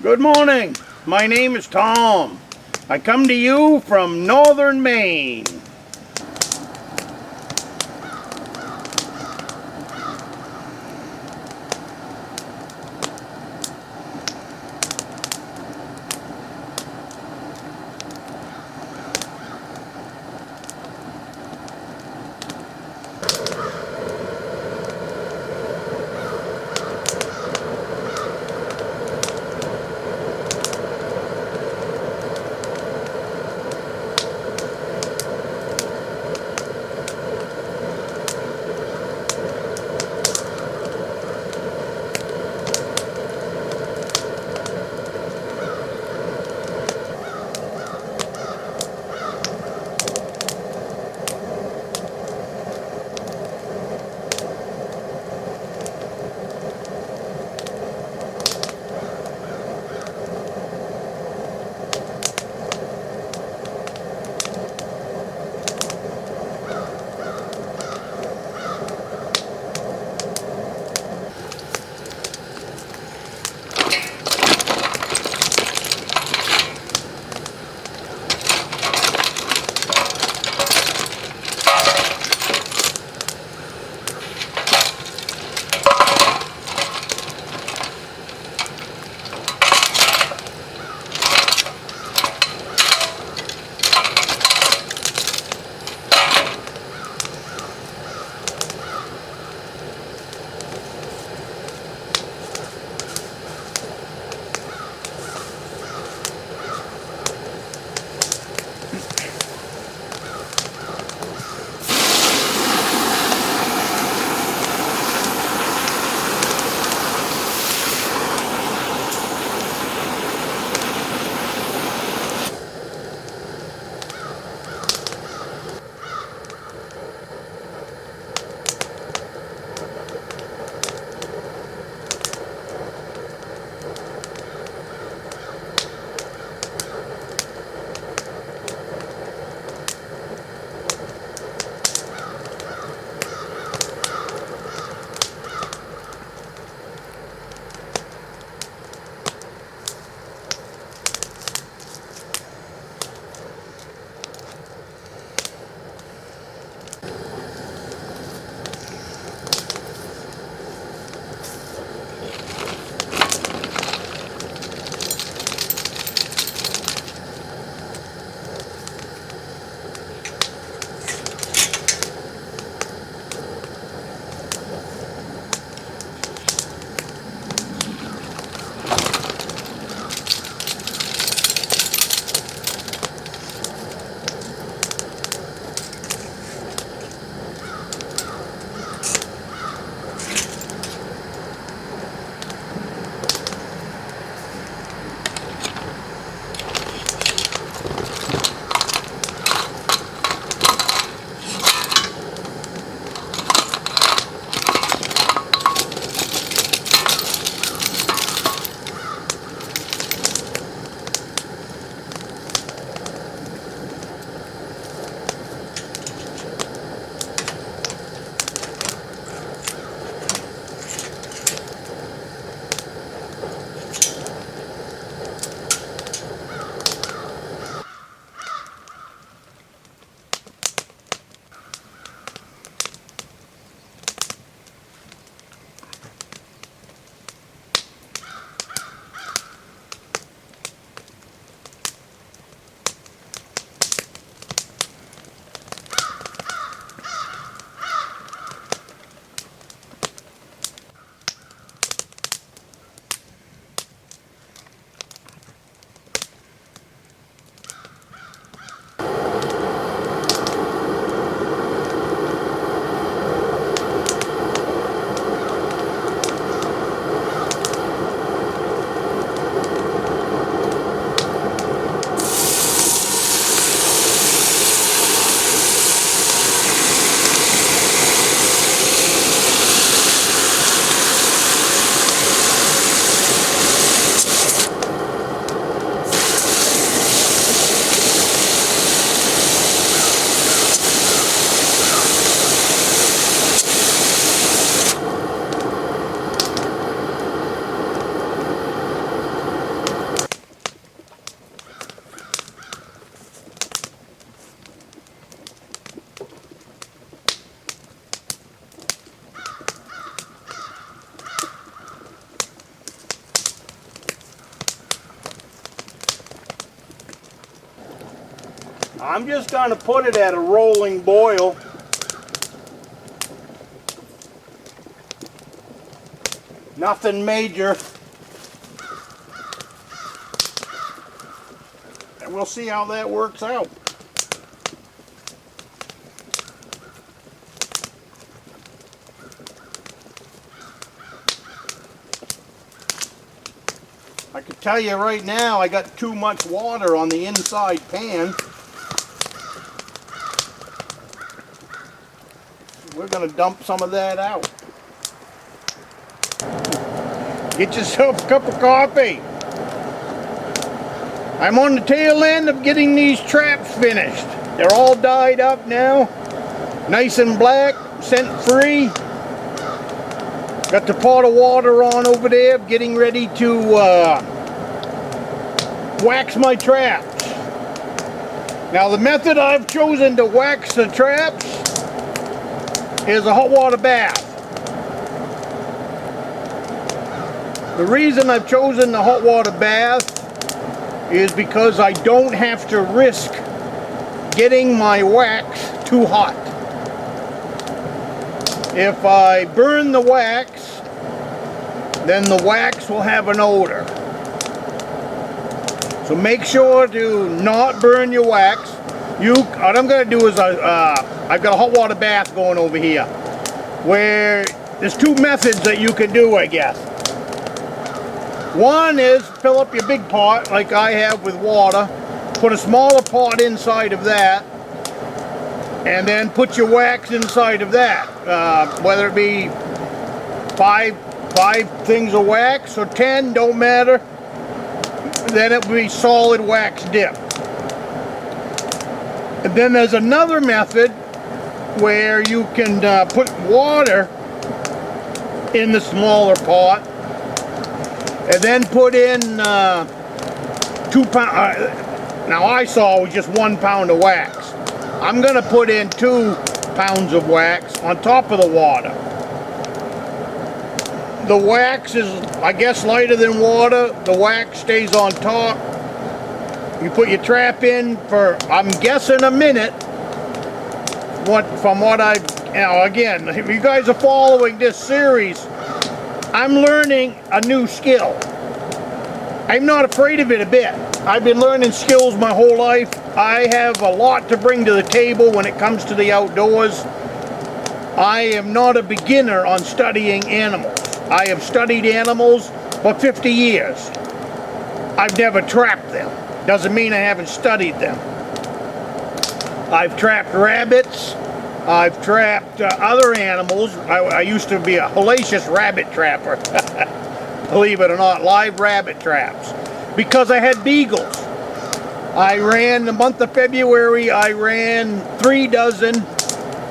Good morning. My name is Tom. I come to you from Northern Maine. I'm just going to put it at a rolling boil. Nothing major. And we'll see how that works out. I can tell you right now, I got too much water on the inside pan. We're going to dump some of that out. Get yourself a cup of coffee. I'm on the tail end of getting these traps finished. They're all dyed up now. Nice and black, scent free. Got the pot of water on over there, getting ready to wax my traps. Now the method I've chosen to wax the traps is a hot water bath. The reason I've chosen the hot water bath is because I don't have to risk getting my wax too hot. If I burn the wax, then the wax will have an odor. So make sure to not burn your wax. What I'm going to do is I've got a hot water bath going over here, where there's two methods that you can do, I guess. One is fill up your big pot like I have with water, put a smaller pot inside of that, and then put your wax inside of that, whether it be five things of wax or 10, don't matter. Then it will be solid wax dip. And then there's another method where you can put water in the smaller pot and then put in 2 pounds. Now I saw it was just 1 pound of wax. I'm going to put in 2 pounds of wax on top of the water. The wax is, I guess, lighter than water. The wax stays on top. You put your trap in for, I'm guessing, a minute. Again, if you guys are following this series, I'm learning a new skill. I'm not afraid of it a bit. I've been learning skills my whole life. I have a lot to bring to the table when it comes to the outdoors. I am not a beginner on studying animals. I have studied animals for 50 years. I've never trapped them. Doesn't mean I haven't studied them. I've trapped rabbits. I've trapped other animals. I used to be a hellacious rabbit trapper. Believe it or not, live rabbit traps. Because I had beagles. I ran, the month of February, I ran 3 dozen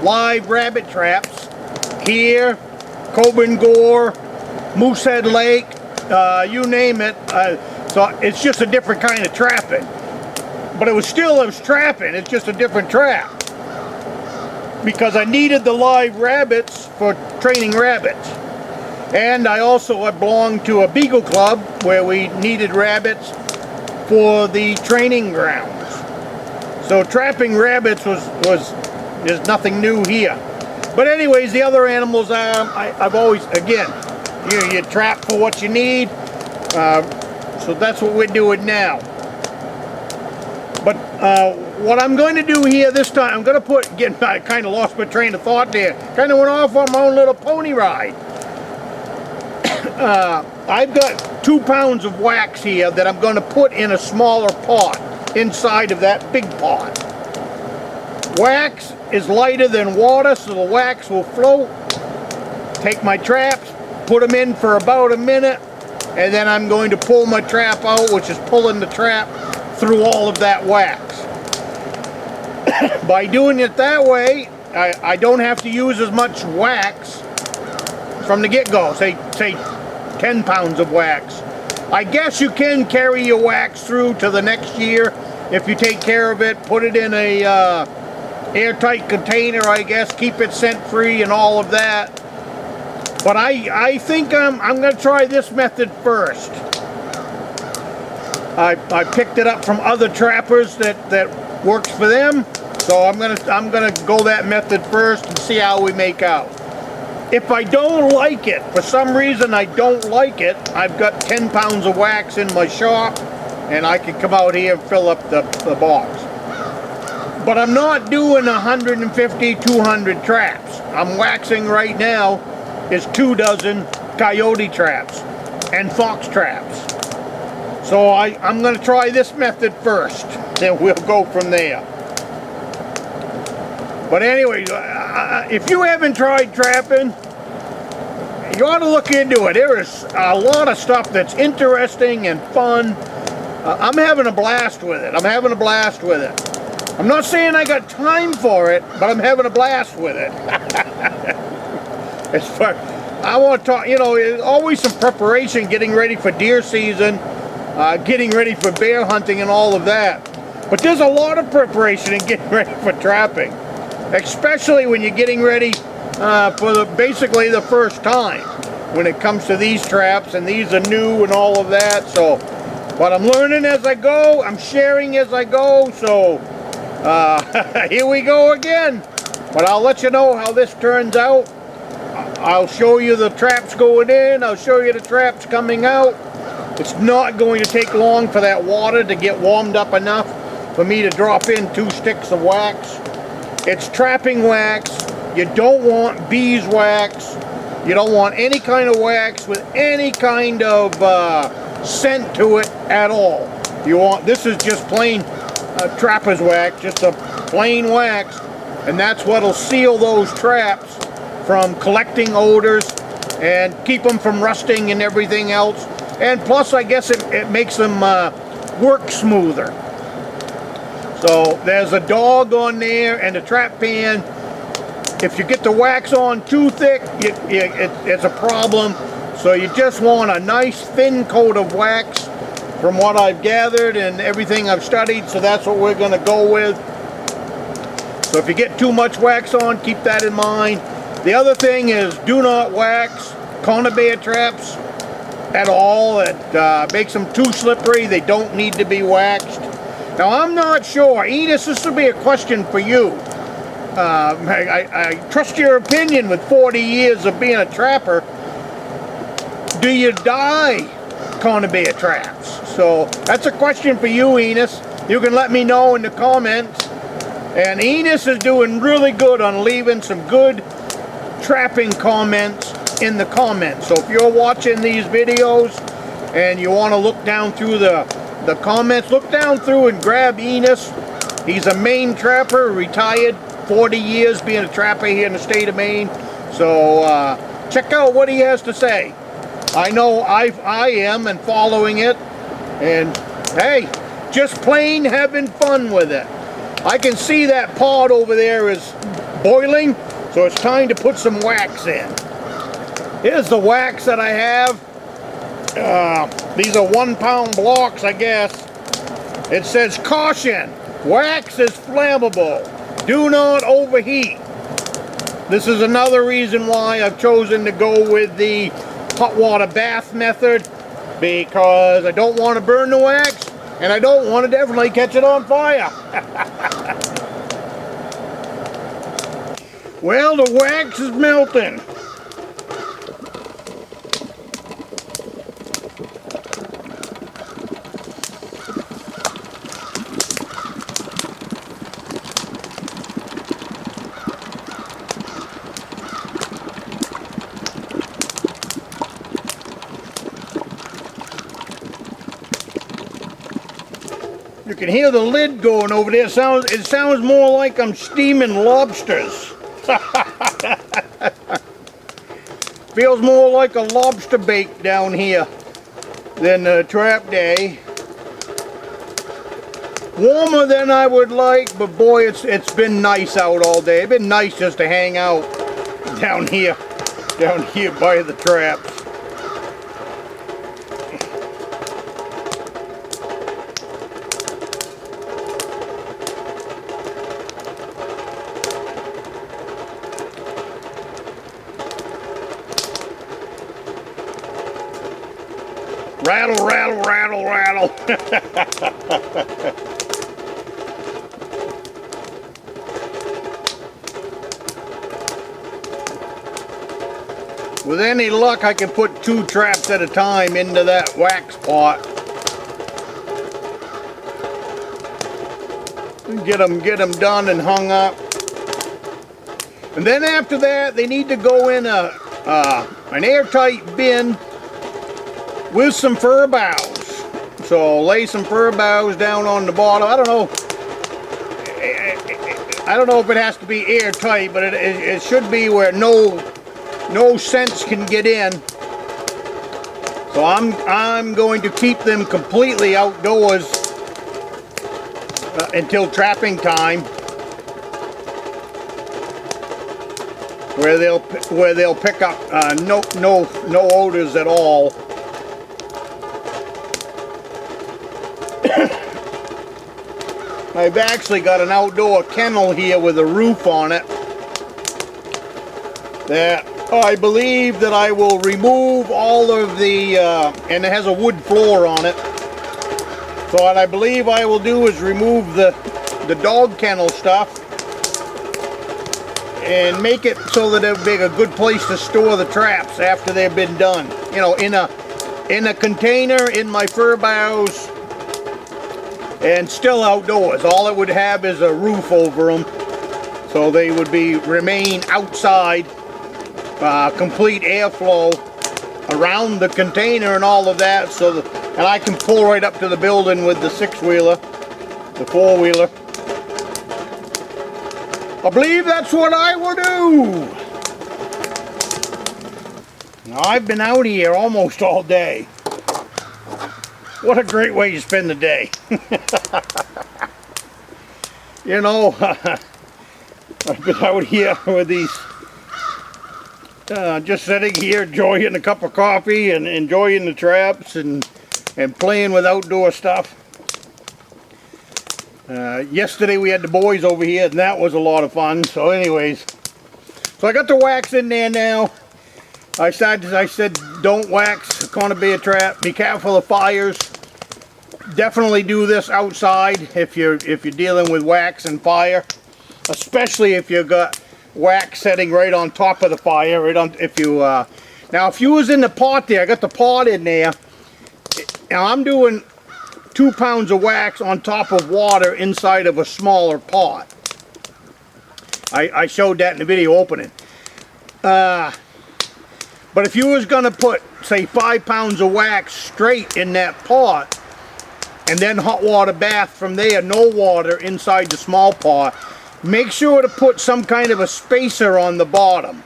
live rabbit traps. Here, Coburn Gore, Moosehead Lake, you name it. So it's just a different kind of trapping. But I was trapping, it's just a different trap. Because I needed the live rabbits for training rabbits. And I also belonged to a beagle club where we needed rabbits for the training grounds. So trapping rabbits there's nothing new here. But anyways, the other animals, I've always, again, you trap for what you need. So that's what we're doing now. But what I'm going to do here this time, I'm going to I kind of lost my train of thought there. Kind of went off on my own little pony ride. I've got 2 pounds of wax here that I'm going to put in a smaller pot inside of that big pot. Wax is lighter than water, so the wax will float. Take my traps, put them in for about a minute, and then I'm going to pull my trap out, which is pulling the trap through all of that wax. By doing it that way, I don't have to use as much wax from the get-go, say 10 pounds of wax. I guess you can carry your wax through to the next year if you take care of it, put it in a airtight container, I guess, keep it scent-free and all of that. But I think I'm going to try this method first. I picked it up from other trappers that works for them. So I'm gonna go that method first and see how we make out. If I don't like it, for some reason I don't like it, I've got 10 pounds of wax in my shop, and I can come out here and fill up the box. But I'm not doing 150, 200 traps. I'm waxing right now is 2 dozen coyote traps and fox traps. So I'm going to try this method first, then we'll go from there. But anyway, if you haven't tried trapping, you ought to look into it. There is a lot of stuff that's interesting and fun. I'm having a blast with it. I'm not saying I got time for it, but I'm having a blast with it. As far, I want to talk, you know, there's always some preparation getting ready for deer season, getting ready for bear hunting and all of that. But there's a lot of preparation in getting ready for trapping, especially when you're getting ready for basically the first time when it comes to these traps, and these are new and all of that. So, but I'm learning as I go, I'm sharing as I go, so here we go again. But I'll let you know how this turns out. I'll show you the traps going in, I'll show you the traps coming out. It's not going to take long for that water to get warmed up enough for me to drop in 2 sticks of wax. It's trapping wax. You don't want beeswax. You don't want any kind of wax with any kind of scent to it at all. You want, this is just plain trapper's wax, just a plain wax, and that's what'll seal those traps from collecting odors and keep them from rusting and everything else. And plus, I guess it makes them work smoother. So there's a dog on there and a trap pan. If you get the wax on too thick, it's a problem. So you just want a nice thin coat of wax, from what I've gathered and everything I've studied. So that's what we're going to go with. So if you get too much wax on, keep that in mind. The other thing is, do not wax conibear traps at all. It makes them too slippery. They don't need to be waxed. Now, I'm not sure. Enos, this will be a question for you. I trust your opinion with 40 years of being a trapper. Do you dye conibear traps? So that's a question for you, Enos. You can let me know in the comments. And Enos is doing really good on leaving some good trapping comments in the comments. So if you're watching these videos and you want to look down through the comments, look down through and grab Enos. He's a Maine trapper, retired, 40 years being a trapper here in the state of Maine. So check out what he has to say. I know I am, and following it, and hey, just plain having fun with it. I can see that pot over there is boiling, so it's time to put some wax in. Here's the wax that I have. These are 1 pound blocks, I guess. It says, caution, wax is flammable. Do not overheat. This is another reason why I've chosen to go with the hot water bath method, because I don't want to burn the wax, and I don't want to definitely catch it on fire. Well, the wax is melting. You can hear the lid going over there. It sounds more like I'm steaming lobsters. Feels more like a lobster bake down here than a trap day. Warmer than I would like, but boy, it's been nice out all day. It's been nice just to hang out down here by the traps. Rattle, rattle, rattle, rattle. With any luck, I can put 2 traps at a time into that wax pot. Get them done and hung up. And then after that, they need to go in an airtight bin with some fir boughs. So lay some fir boughs down on the bottom. I don't know if it has to be airtight, but it should be where no scents can get in. So I'm going to keep them completely outdoors until trapping time, where they'll pick up no odors at all. I've actually got an outdoor kennel here with a roof on it that I believe that I will remove all of the, and it has a wood floor on it. So what I believe I will do is remove the dog kennel stuff and make it so that it'll be a good place to store the traps after they've been done. You know, in a container in my fir boughs, and still outdoors. All it would have is a roof over them, so they would remain outside, complete airflow around the container and all of that, so and I can pull right up to the building with the 6-wheeler, the 4-wheeler. I believe that's what I will do. Now, I've been out here almost all day. What a great way to spend the day. You know, I've been out here with these, just sitting here enjoying a cup of coffee and enjoying the traps and playing with outdoor stuff. Yesterday we had the boys over here and that was a lot of fun. So anyways, so I got the wax in there now. I said don't wax a conibear trap. Be careful of fires. Definitely do this outside if you're dealing with wax and fire, especially if you got wax setting right on top of the fire. Right on. Now if you was in the pot there, I got the pot in there. Now I'm doing 2 pounds of wax on top of water inside of a smaller pot. I showed that in the video opening. But if you was going to put, say, 5 pounds of wax straight in that pot, and then hot water bath from there, no water inside the small pot, make sure to put some kind of a spacer on the bottom,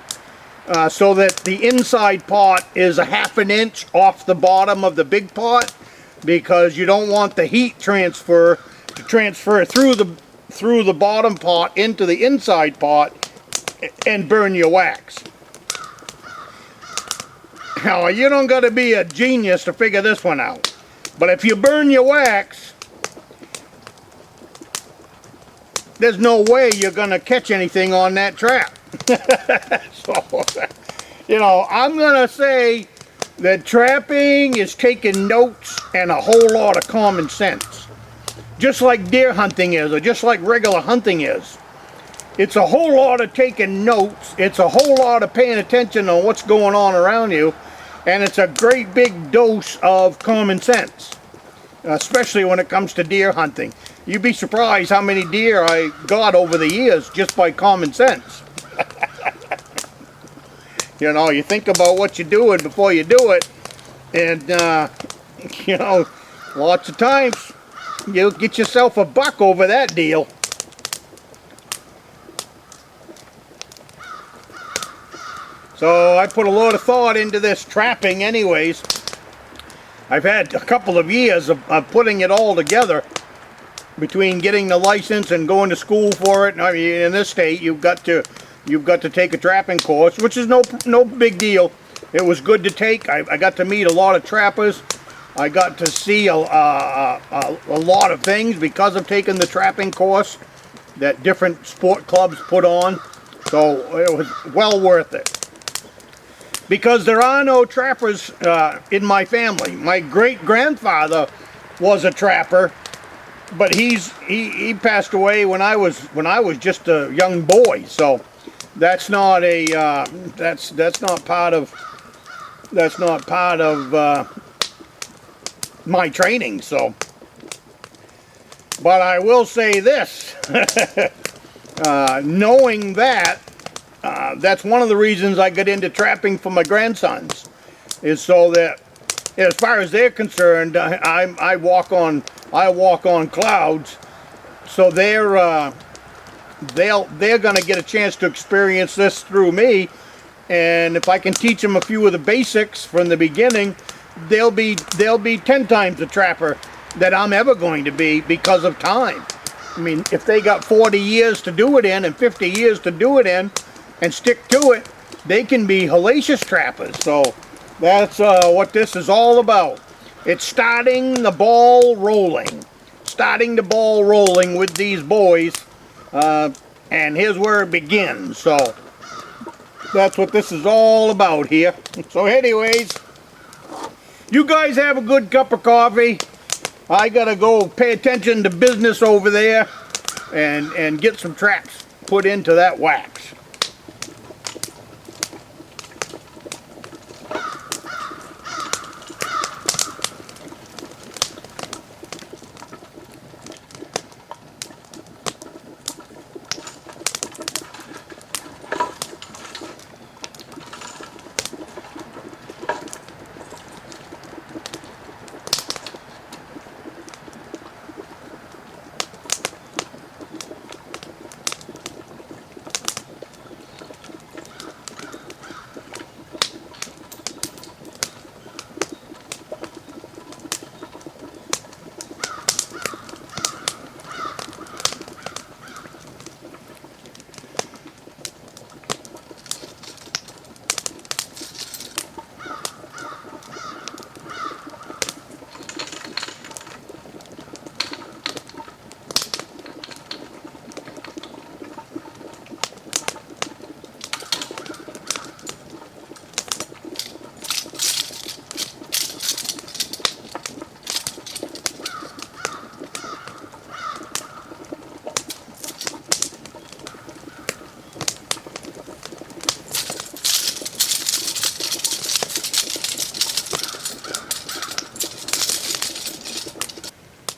so that the inside pot is a ½ inch off the bottom of the big pot, because you don't want the heat transfer to transfer through the bottom pot into the inside pot and burn your wax. Now, you don't got to be a genius to figure this one out. But if you burn your wax, there's no way you're going to catch anything on that trap. So, you know, I'm going to say that trapping is taking notes and a whole lot of common sense. Just like deer hunting is, or just like regular hunting is. It's a whole lot of taking notes. It's a whole lot of paying attention on what's going on around you. And it's a great big dose of common sense, especially when it comes to deer hunting. You'd be surprised how many deer I got over the years just by common sense. You know, you think about what you're doing before you do it, and you know, lots of times you'll get yourself a buck over that deal. So I put a lot of thought into this trapping anyways. I've had a couple of years of putting it all together, between getting the license and going to school for it. I mean, in this state, you've got to take a trapping course, which is no big deal. It was good to take. I got to meet a lot of trappers. I got to see a lot of things because of taking the trapping course that different sport clubs put on. So it was well worth it. Because there are no trappers in my family. My great-grandfather was a trapper, but he passed away when I was just a young boy. So that's not a that's not part of part of my training. So, but I will say this, knowing that, that's one of the reasons I got into trapping for my grandsons, is so that as far as they're concerned, I walk on clouds, so they're going to get a chance to experience this through me. And if I can teach them a few of the basics from the beginning, they'll be 10 times the trapper that I'm ever going to be because of time. I mean, if they got 40 years to do it in and 50 years to do it in and stick to it, they can be hellacious trappers. So that's what this is all about. It's starting the ball rolling. Starting the ball rolling with these boys. And here's where it begins. So that's what this is all about here. So anyways, you guys have a good cup of coffee. I gotta go pay attention to business over there and get some traps put into that wax.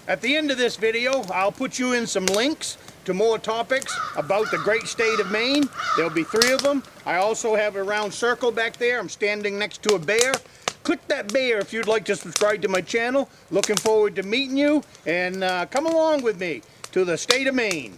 At the end of this video, I'll put you in some links to more topics about the great state of Maine. There'll be 3 of them. I also have a round circle back there. I'm standing next to a bear. Click that bear if you'd like to subscribe to my channel. Looking forward to meeting you, and come along with me to the state of Maine.